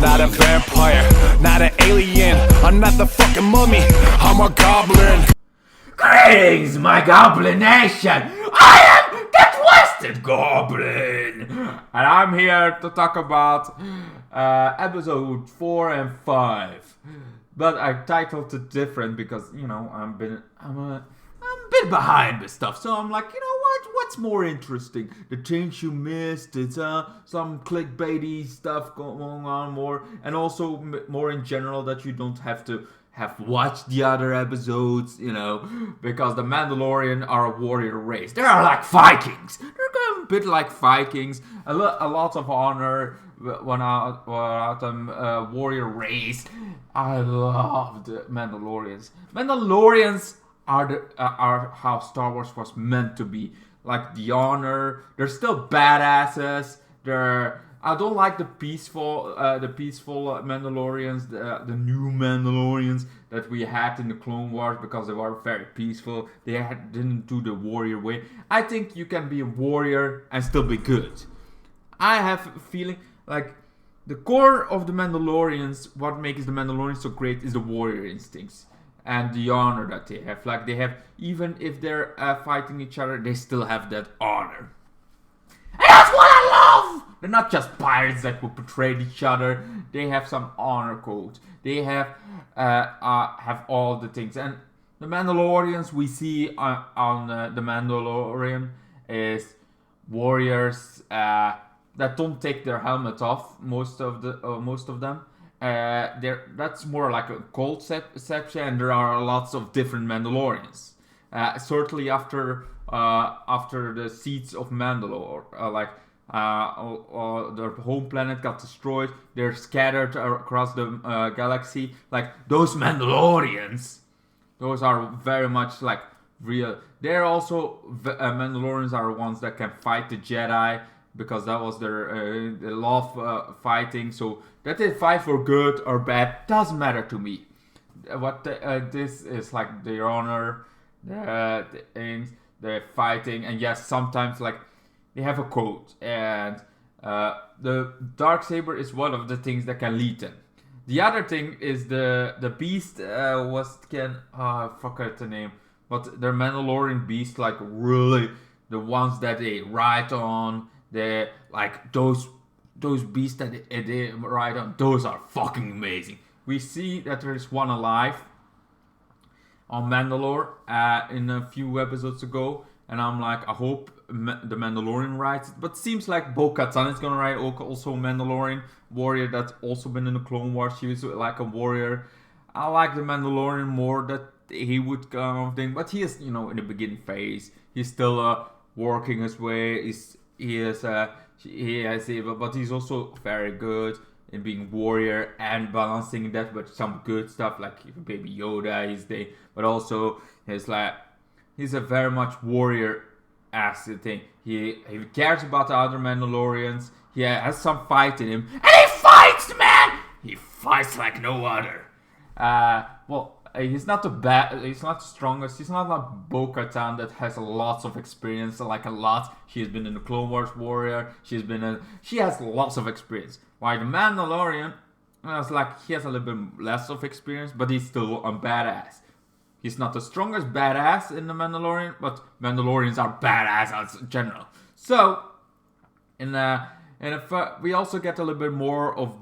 not a vampire, not an alien. I'm not the fucking mummy, I'm a goblin. Greetings, my Goblin Nation! I am the Twisted Goblin! And I'm here to talk about episode 4 and 5. But I titled it different because, you know, I'm a bit behind with stuff. So I'm like, you know what? What's more interesting? The things you missed, it's some clickbaity stuff going on more. And also more in general that you don't have to have watched the other episodes, you know, because the Mandalorian are a warrior race. They are like Vikings. They're a bit like Vikings. A lot of honor when out them warrior race. I love the Mandalorians. Mandalorians are how Star Wars was meant to be. Like the honor. They're still badasses. I don't like the peaceful Mandalorians, the new Mandalorians that we had in the Clone Wars because they were very peaceful. They didn't do the warrior way. I think you can be a warrior and still be good. I have a feeling like the core of the Mandalorians, what makes the Mandalorians so great is the warrior instincts and the honor that they have. Like they have, even if they're fighting each other, they still have that honor. And that's what I love! They're not just pirates that will betray each other. They have some honor codes. They have all the things. And the Mandalorians we see on the Mandalorian is warriors that don't take their helmet off. Most of them. That's more like a cult section, and there are lots of different Mandalorians. Certainly after the Seeds of Mandalore, their home planet got destroyed. They're scattered across the galaxy. Like those Mandalorians, those are very much like real. They're also Mandalorians are ones that can fight the Jedi because that was their they love fighting. So that they fight for good or bad doesn't matter to me. What this is like their honor, the aims. They're fighting, and yes, sometimes like they have a code, and the Darksaber is one of the things that can lead them. The other thing is the beast I forgot the name, but they're Mandalorian beasts, like really the ones that they ride on. They like those beasts that they ride on. Those are fucking amazing. We see that there is one alive on Mandalore in a few episodes ago, and I'm like, I hope the Mandalorian rides it, but seems like Bo-Katan is gonna ride also Mandalorian warrior that's also been in the Clone Wars. She was like a warrior. I like the Mandalorian more that he would kind of thing, but he is, you know, in the beginning phase. He's still working his way. He has but he's also very good in being warrior and balancing that with some good stuff like Baby Yoda, but also he's a very much warrior ass thing. He cares about the other Mandalorians. He has some fight in him, and he fights, man. He fights like no other. He's not he's not the strongest. He's not like Bo-Katan that has lots of experience, like a lot. She has been in the Clone Wars warrior. She has lots of experience. While the Mandalorian, it's like he has a little bit less of experience, but he's still a badass. He's not the strongest badass in the Mandalorian, but Mandalorians are badass as general. So, we also get a little bit more of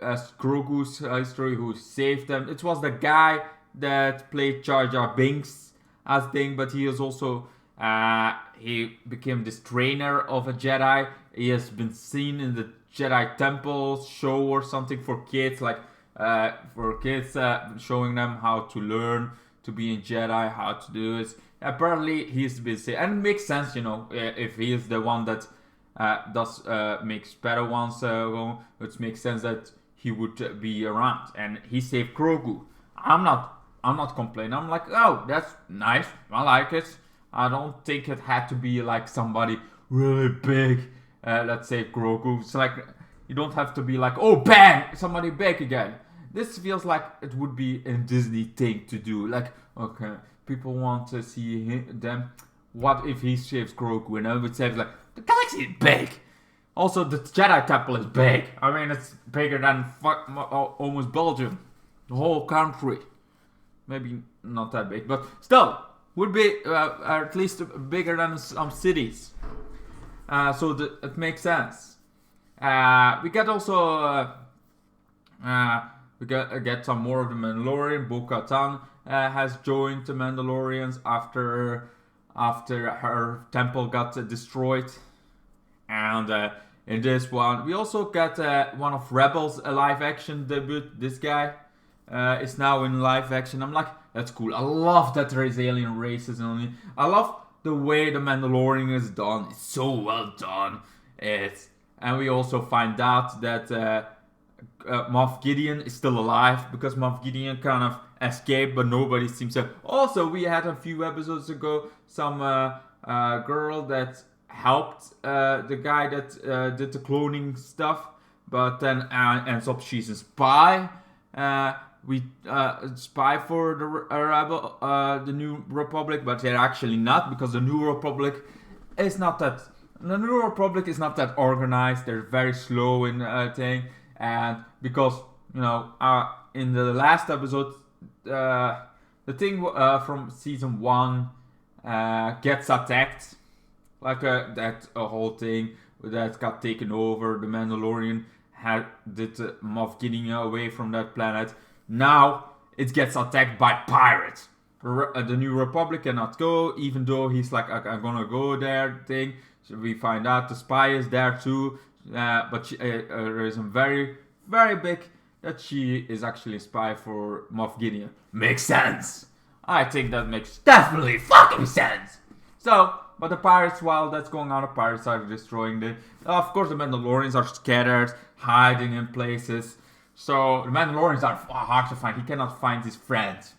as Grogu's history, who saved them. It was the guy that played Jar Jar Binks as thing, but he is also he became this trainer of a Jedi. He has been seen in the Jedi Temple show or something for kids, showing them how to learn to be a Jedi, how to do it. Apparently, he's been saying, and it makes sense, you know, if he is the one that makes Padawans go, it makes sense that he would be around, and he saved Grogu. I'm not complaining. I'm like, oh, that's nice. I like it. I don't think it had to be like somebody really big. Let's say Grogu. It's like you don't have to be like, oh, bang, somebody big again. This feels like it would be a Disney thing to do. Like, okay, people want to see them. What if he saves Grogu? And I would say like, the galaxy is big. Also, the Jedi Temple is big. I mean, it's bigger than almost Belgium. The whole country. Maybe not that big, but still, would be at least bigger than some cities. So it makes sense. We get also we get some more of the Mandalorian. Bo-Katan has joined the Mandalorians after her temple got destroyed. And in this one, we also get one of Rebels live action debut. This guy is now in live action. I'm like, that's cool. I love that there is alien races and I love the way the Mandalorian is done. It's so well done. And we also find out that Moff Gideon is still alive because Moff Gideon kind of escaped, but nobody seems to. Also, we had a few episodes ago some girl that helped the guy that did the cloning stuff, but then ends up she's a spy. We spy for the New Republic, but they're actually not, because the New Republic is not that. The New Republic is not that organized. They're very slow in thing, and because in the last episode, the thing from season 1 gets attacked, like that whole thing that got taken over. The Mandalorian did Moff Gideon away from that planet. Now it gets attacked by pirates. The New Republic cannot go, even though he's like, I'm gonna go there thing. So we find out the spy is there too, but there is a very, very big that she is actually a spy for Moff Gideon. Makes sense. I think that makes definitely fucking sense. So, but the pirates, while that's going on, the pirates are destroying the. Of course, the Mandalorians are scattered, hiding in places. So the Mandalorians are hard to find. He cannot find his friends.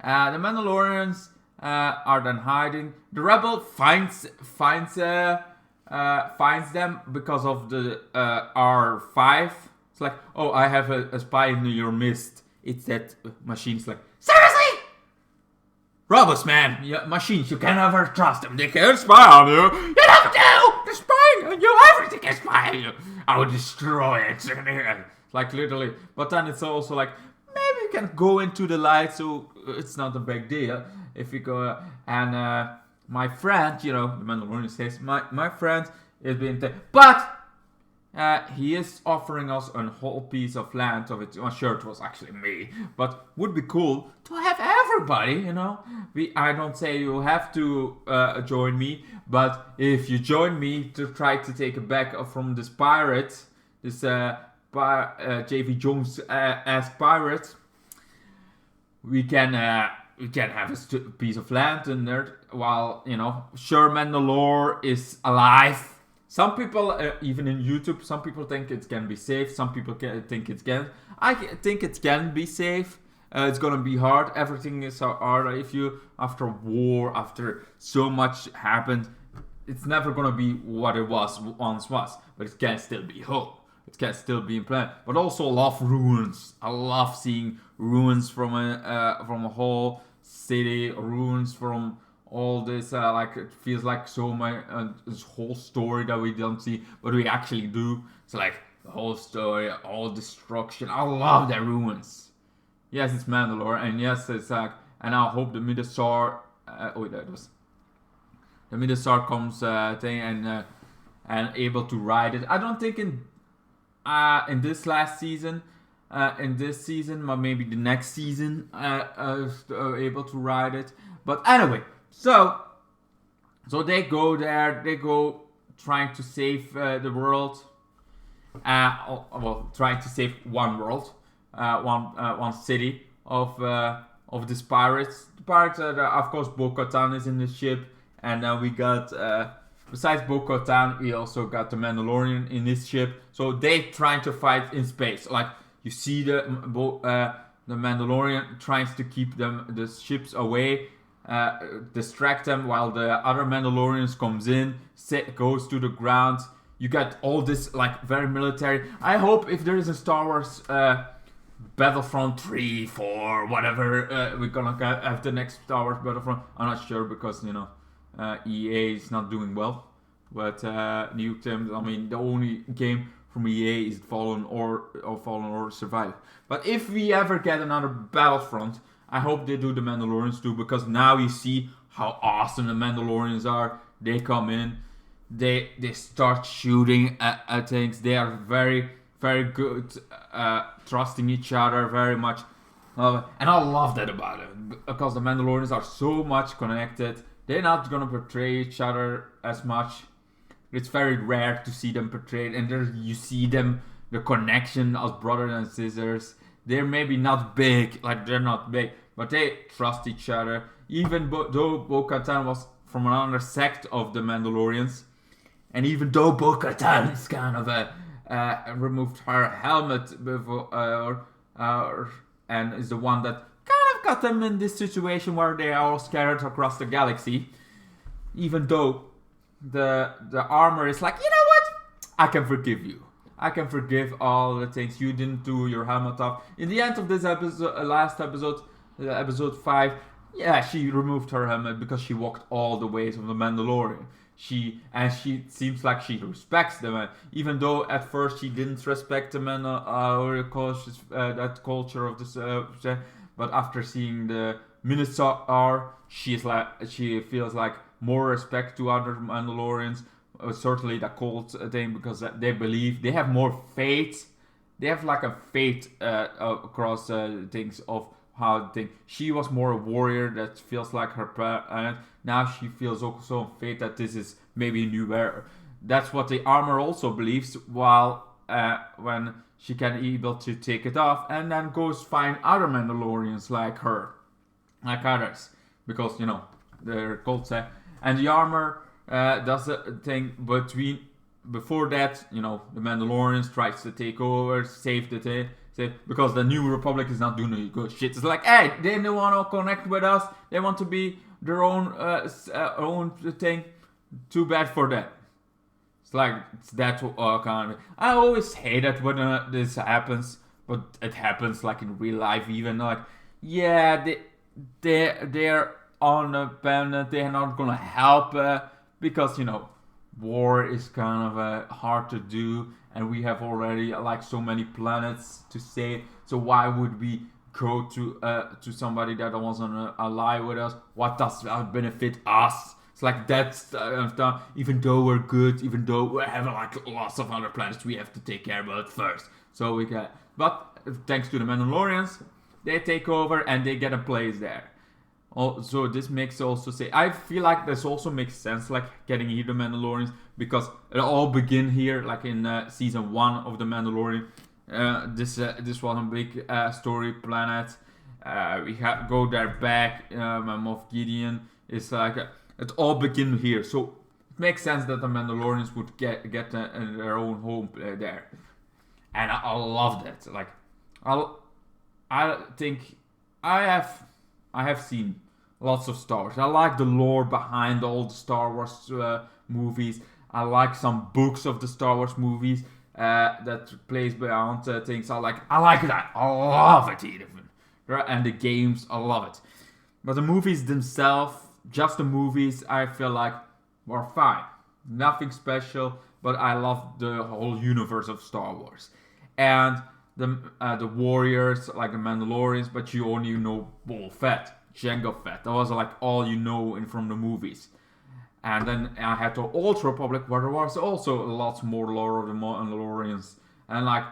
The Mandalorians are then hiding. The rebel finds them because of the R5. It's like, oh, I have a spy in your midst. It's that machine's like, seriously? Robots, man. Yeah, machines, you can never trust them. They can spy on you. You never do. They're spying on you. Everything can spy on you. I will destroy it. Like, literally. But then it's also like, maybe you can go into the light, so it's not a big deal. If you go, and my friend, the Mandalorian says, my friend is being but he is offering us a whole piece of land of it. I'm sure it was actually me, but would be cool to have everybody, I don't say you have to join me, but if you join me to try to take it back from this pirate, this J.V. Jones as pirate, we can have a piece of land in there, while, sure, Mandalore is alive. Some people, even in YouTube, some people think it can be safe. Some people think it can. I think it can be safe. It's gonna be hard. Everything is hard. If you, after war, after so much happened, it's never gonna be what it once was. But it can still be hope. It can still be in plan. But also love ruins. I love seeing ruins from a whole city, ruins from all this. It feels like so much this whole story that we don't see, but we actually do. It's like the whole story, all destruction. I love the ruins. Yes, it's Mandalore, and yes, it's like, and I hope the Midasar. That was the Midasar comes thing and able to ride it. I don't think in this last season. In this season, or maybe the next season, able to ride it. But anyway, so they go there. They go trying to save the world. Trying to save one world, one city of these pirates. The pirates, of course, Bo-Katan is in the ship, and now we got. Besides Bo-Katan, we also got the Mandalorian in this ship. So they trying to fight in space, like. You see the Mandalorian tries to keep the ships away, distract them, while the other Mandalorians comes in, goes to the ground. You got all this like very military. I hope if there is a Star Wars Battlefront 3, 4, whatever, we're gonna have the next Star Wars Battlefront. I'm not sure because EA is not doing well. but nuked him. I mean, the only game from EA is Fallen or Survive. But if we ever get another Battlefront, I hope they do the Mandalorians too, because now you see how awesome the Mandalorians are. They come in, they start shooting at things. They are very very good, trusting each other very much. And I love that about it, because the Mandalorians are so much connected. They're not gonna portray each other as much. It's very rare to see them portrayed, and there you see them, the connection as brothers and sisters. They're maybe not big, they're not big, but they trust each other. Even though Bo-Katan was from another sect of the Mandalorians, and even though Bo-Katan is kind of removed her helmet before, and is the one that kind of got them in this situation where they are all scattered across the galaxy. Even though the armor is like, you know what? I can forgive you. I can forgive all the things you didn't do. Your helmet off. In the end of this episode, last episode, episode 5, yeah, she removed her helmet because she walked all the ways of the Mandalorian. She seems like she respects them, even though at first she didn't respect the man or that culture of this. But after seeing the Minotaur, she feels like more respect to other Mandalorians. Certainly the cult thing, because they believe they have more faith. They have like a faith across things of how they think. She was more a warrior that feels like her parent. Now she feels also faith that this is maybe a new era. That's what the armor also believes, while when she can be able to take it off and then goes find other Mandalorians like her, like others, because you know they're cults. And the armor does a thing before that, you know, the Mandalorians tries to take over, save the day. Because the New Republic is not doing any good shit. It's like, hey, they don't want to connect with us. They want to be their own thing. Too bad for that. It's like, it's that kind of. I always hate it when this happens, but it happens like in real life even. Like, yeah, they're on the planet. They're not gonna help because, you know, war is kind of hard to do, and we have already like so many planets to save. So why would we go to somebody that wasn't ally with us? What does that benefit us? It's like that's even though we're good, even though we have like lots of other planets we have to take care about first. So we can, but thanks to the Mandalorians, they take over and they get a place there. So this makes also say, I feel like this also makes sense, like getting here the Mandalorians, because it all begin here, like in season 1 of the Mandalorian. This was a big story planet. We go there back. Moff Gideon is like it all begin here, so it makes sense that the Mandalorians would get their own home there, and I love that. Like I think I have seen lots of Star Wars. I like the lore behind all the Star Wars movies. I like some books of the Star Wars movies that plays beyond things. I like that. I love it even. And the games, I love it. But the movies themselves, just the movies, I feel like were fine. Nothing special, but I love the whole universe of Star Wars. And the warriors, like the Mandalorians, but you only know Boba Fett. Jango Fett. That was like all you know from the movies. And then I had the Old Republic, where there was also lots more lore of the Mandalorians. And like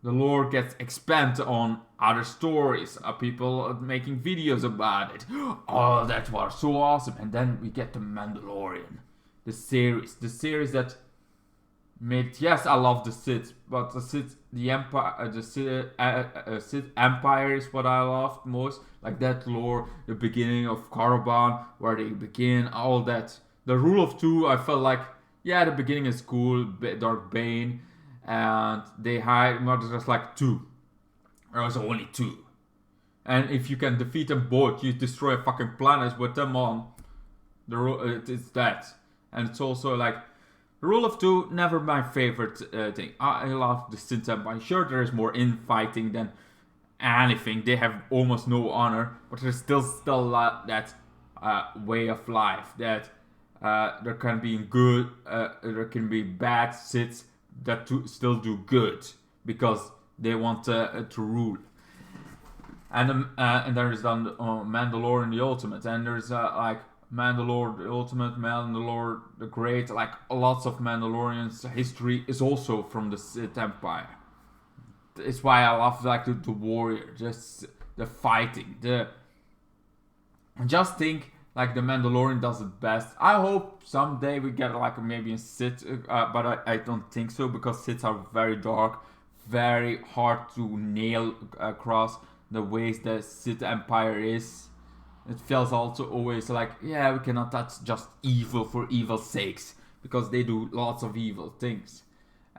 the lore gets expanded on other stories. People making videos about it. Oh, that was so awesome. And then we get the Mandalorian. The series that made, yes, I love the Sith, but the Sith, the Empire, Sith Empire is what I loved most. Like that lore, the beginning of Caravan, where they begin, all that. The Rule of Two, I felt like, yeah, the beginning is cool, Darth Bane, and they hide, but there's like 2. There was only 2. And if you can defeat them both, you destroy a fucking planet with them on. It's that. And it's also like, the Rule of Two, never my favorite thing. I love the Sith Empire. Sure, there is more infighting than anything. They have almost no honor, but there's still that way of life, that there can be good, there can be bad Siths that still do good because they want to rule. And there is then Mandalorian the Ultimate, and there's like Mandalore the Ultimate, Mandalore the Great, like lots of Mandalorians. History is also from the Sith Empire. It's why I love like the warrior, just the fighting. Just think like the Mandalorian does it best. I hope someday we get like maybe a Sith, but I don't think so because Siths are very dark, very hard to nail across the ways the Sith Empire is. It feels also always like, yeah, we cannot touch just evil for evil's sakes because they do lots of evil things.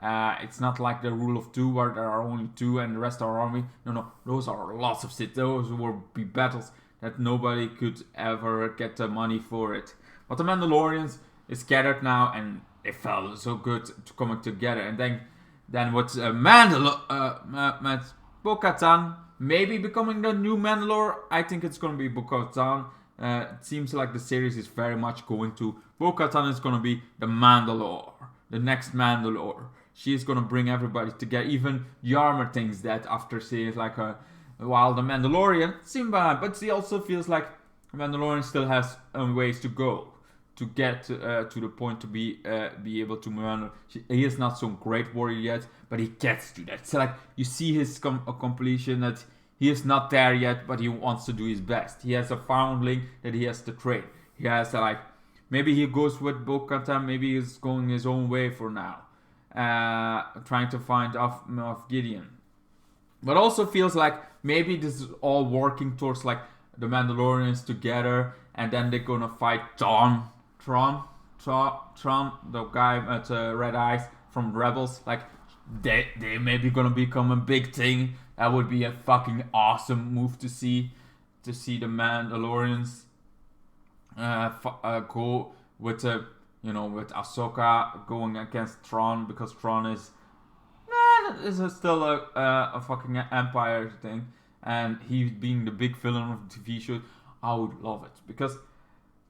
It's not like the rule of two where there are only two and the rest are army. No, those are lots of Sith. Those will be battles that nobody could ever get the money for it. But the Mandalorians is scattered now and they felt so good to coming together. And then with Bo-Katan maybe becoming the new Mandalore. I think it's gonna be Bo-Katan. It seems like the series is very much going to Bo-Katan is gonna be the Mandalore, the next Mandalore. She's gonna bring everybody together. Even Yarmer thinks that after seeing like while the Mandalorian Simba, but she also feels like the Mandalorian still has ways to go to get to the point to be able to Mandalore. He is not some great warrior yet, but he gets to that. So like you see his completion that he is not there yet, but he wants to do his best. He has a foundling that he has to train. He has like maybe he goes with Bo-Katan, maybe he's going his own way for now, trying to find off Gideon. But also feels like maybe this is all working towards like the Mandalorians together, and then they're gonna fight Tron, the guy with red eyes from Rebels. Like they maybe gonna become a big thing. That would be a fucking awesome move to see the Mandalorians go with with Ahsoka going against Tron because Tron is still a fucking Empire thing, and he being the big villain of the TV show. I would love it because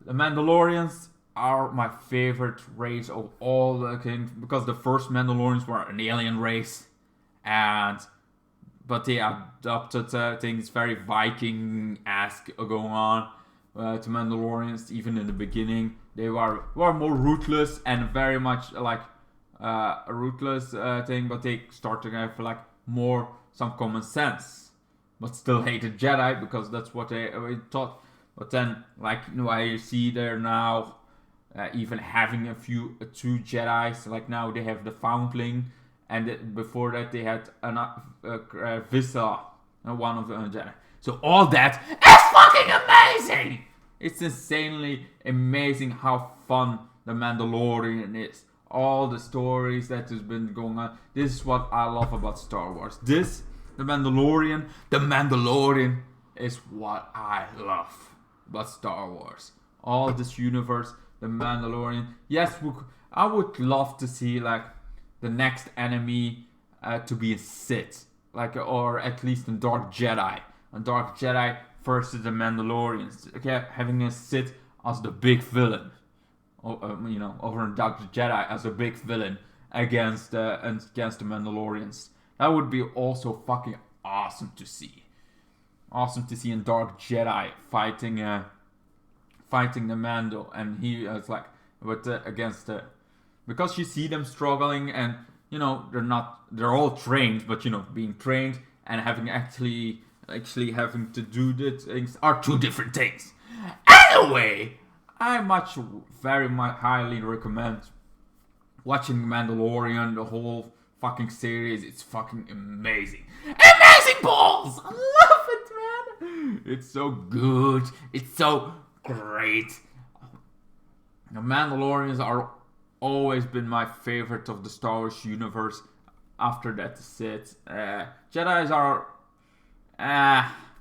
the Mandalorians are my favorite race of all the kings because the first Mandalorians were an alien race, but they adopted things very Viking-esque going on to Mandalorians. Even in the beginning, they were more ruthless and very much like a ruthless thing, but they start to have like more some common sense, but still hated Jedi because that's what they thought. But then, like I see there now, even having two Jedi's. Like now they have the Foundling, and before that they had Visa, one of the Jedi. So all that is fucking amazing. It's insanely amazing how fun the Mandalorian is. All the stories that has been going on. This is what I love about Star Wars. The Mandalorian is what I love about Star Wars. All this universe, the Mandalorian. Yes, I would love to see like the next enemy to be a Sith, like or at least a Dark Jedi. A Dark Jedi versus the Mandalorians. Okay, having a Sith as the big villain. Over a Dark Jedi as a big villain against the Mandalorians. That would be also fucking awesome to see. Awesome to see a Dark Jedi fighting the Mando, and he is like against because you see them struggling, and they're all trained, but being trained and having actually having to do the things are two different things. Anyway, I very much highly recommend watching Mandalorian, the whole fucking series. It's fucking amazing. Amazing balls! I love it, man! It's so good. It's so great. The Mandalorians are always been my favorite of the Star Wars universe. After that, the Sith. Jedi's are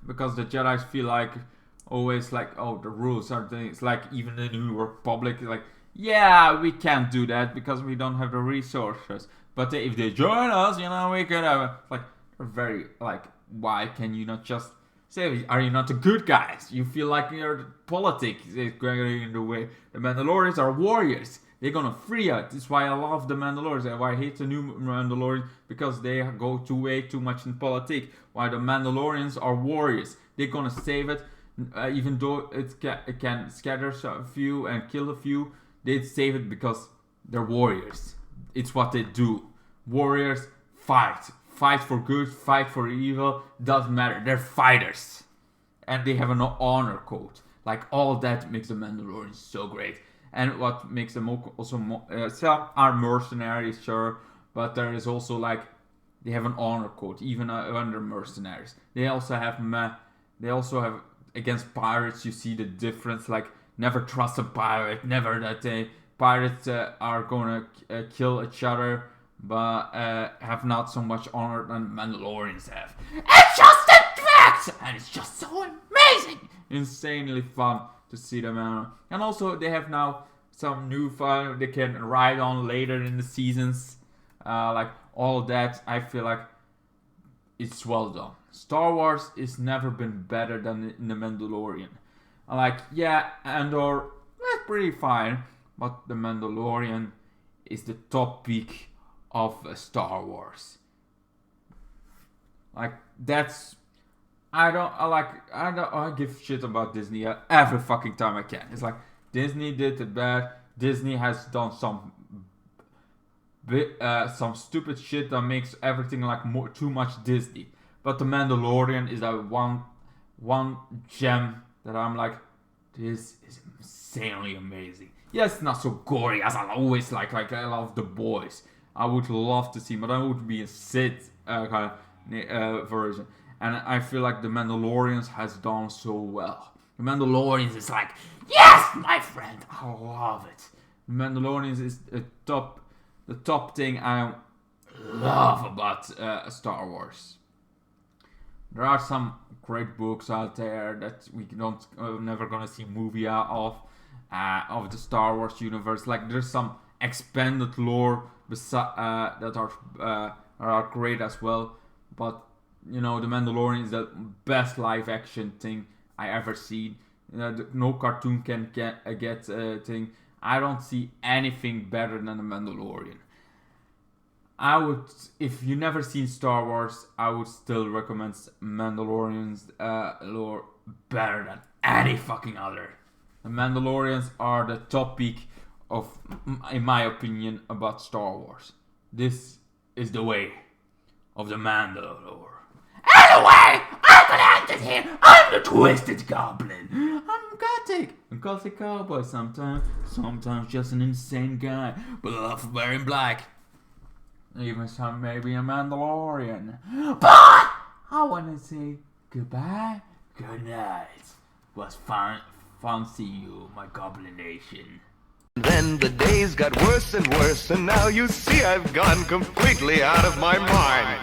because the Jedi's feel like always like, oh, the rules are things like even the New Republic is like, yeah, we can't do that because we don't have the resources. But if they join us, we could have like very like, why can you not just Say, are you not the good guys? You feel like your politics is going in the way. The Mandalorians are warriors. They're gonna free us. That's why I love the Mandalorians and why I hate the new Mandalorian, because they go way too much in politics. Why the Mandalorians are warriors. They're gonna save it, even though it can scatter a few and kill a few. They save it because they're warriors. It's what they do. Warriors fight. Fight for good, fight for evil, doesn't matter. They're fighters. And they have an honor code. Like, all that makes the Mandalorians so great. And what makes them also some are mercenaries, sure, but there is also like, they have an honor code, even under mercenaries. They also have against pirates, you see the difference, like, never trust a pirate, never that pirates are gonna kill each other, but have not so much honor than Mandalorians have. It's just a fact! And it's just so amazing! Insanely fun to see them out. And also, they have now some new fun they can ride on later in the seasons. Like, all that, I feel like it's well done. Star Wars has never been better than in The Mandalorian. Like, yeah, Andor, pretty fine, but The Mandalorian is the top peak of Star Wars. Like, that's, I give shit about Disney every fucking time I can. It's like, Disney did it bad. Disney has done some stupid shit that makes everything like too much Disney. But The Mandalorian is that one gem that I'm like, this is insanely amazing. Yes, it's not so gory as I always like I love The Boys. I would love to see, but I would be a Sith kind of version. And I feel like The Mandalorians has done so well. The Mandalorians is like, yes, my friend, I love it. The Mandalorians is the top thing I love about Star Wars. There are some great books out there that we never gonna see movie of the Star Wars universe. Like, there's some expanded lore that are great as well. But you know, The Mandalorian is the best live action thing I ever seen. No cartoon can get thing. I don't see anything better than The Mandalorian. I would, if you never seen Star Wars, I would still recommend Mandalorian's lore better than any fucking other. The Mandalorians are the top peak of, in my opinion, about Star Wars. This is the way of the Mandalore. Anyway, I'm gonna end it here. I'm the Twisted Goblin. I'm gothic. A gothic cowboy sometimes just an insane guy, but I love wearing black. Even some maybe a Mandalorian. But I wanna say goodbye, good night. It was fun seeing you, my Goblin Nation. Then the days got worse and worse, and now you see I've gone completely out of my mind.